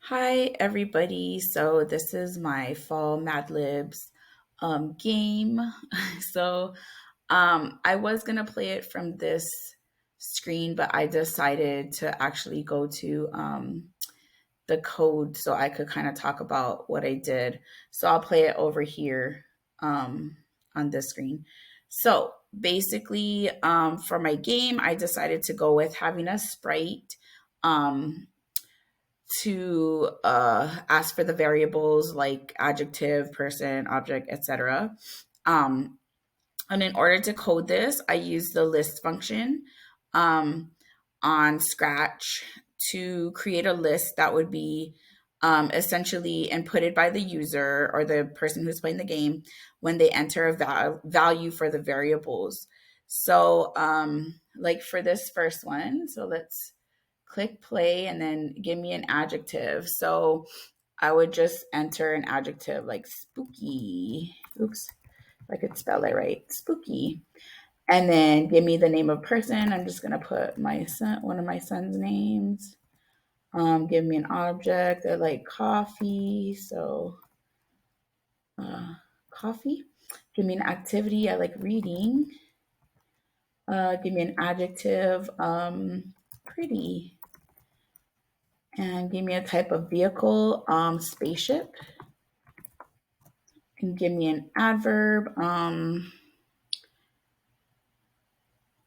Hi, everybody. So this is my fall MadLibs game. I was gonna play it from this screen, but I decided to actually go to the code so I could kind of talk about what I did. So I'll play it over here on this screen. So basically, for my game, I decided to go with having a sprite. Um, to ask for the variables like adjective, person, object, etc. Um, and in order to code this, I use the list function um, on Scratch to create a list that would be essentially inputted by the user or the person who's playing the game when they enter a value for the variables. So, like for this first one, so let's click play and then give me an adjective. So I would just enter an adjective like spooky. Oops, if I could spell it right. Spooky. And then give me the name of person. I'm just gonna put my son, one of my son's names. Give me an object. I like coffee, so coffee. Give me an activity. I like reading. Give me an adjective. Pretty. And give me a type of vehicle, spaceship. And give me an adverb,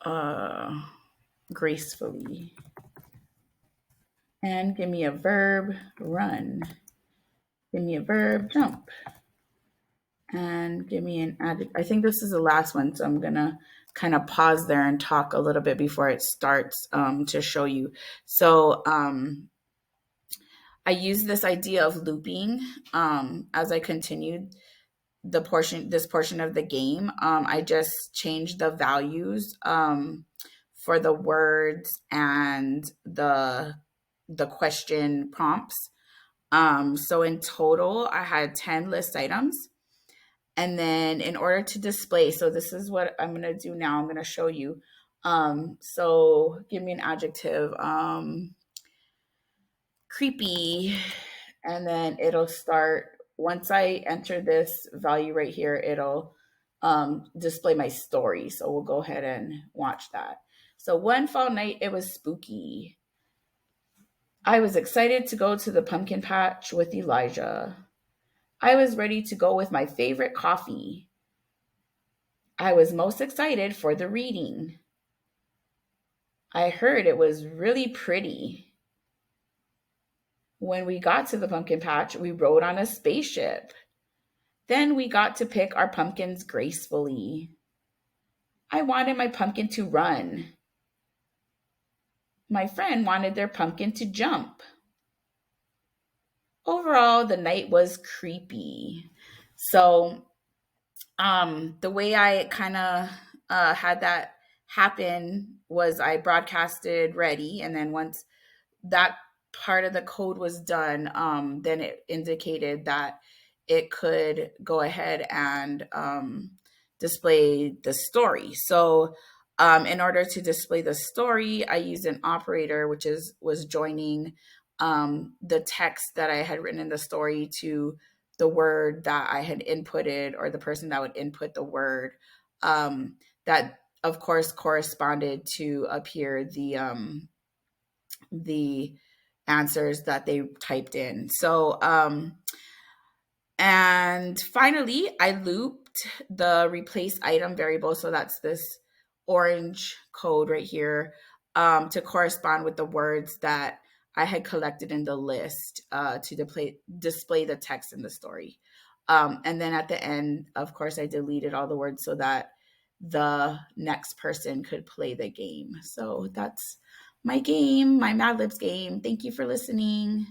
uh, gracefully. And give me a verb, run. Give me a verb, jump. And give me an adjective. I think this is the last one, so I'm gonna kind of pause there and talk a little bit before it starts to show you. So I use this idea of looping as I continued this portion of the game. I just changed the values for the words and the question prompts. So in total, I had 10 list items. And then in order to display, so this is what I'm going to do now. I'm going to show you. So give me an adjective, creepy, and then it'll start. Once I enter this value right here, it'll display my story. So we'll go ahead and watch that. So one fall night, it was spooky. I was excited to go to the pumpkin patch with Elijah. I was ready to go with my favorite coffee. I was most excited for the reading. I heard it was really pretty. When we got to the pumpkin patch, we rode on a spaceship. Then we got to pick our pumpkins gracefully. I wanted my pumpkin to run. My friend wanted their pumpkin to jump. Overall, the night was creepy. So, the way I kind of had that happen was I broadcasted ready, and then once that part of the code was done, then it indicated that it could go ahead and display the story. So, in order to display the story, I used an operator, which was joining the text that I had written in the story to the word that I had inputted, or the person that would input the word. That of course corresponded to appear the answers that they typed in. So, and finally, I looped the replace item variable. So that's this orange code right here to correspond with the words that I had collected in the list to display the text in the story. And then at the end, of course, I deleted all the words so that the next person could play the game. So that's my game, my Mad Libs game. Thank you for listening.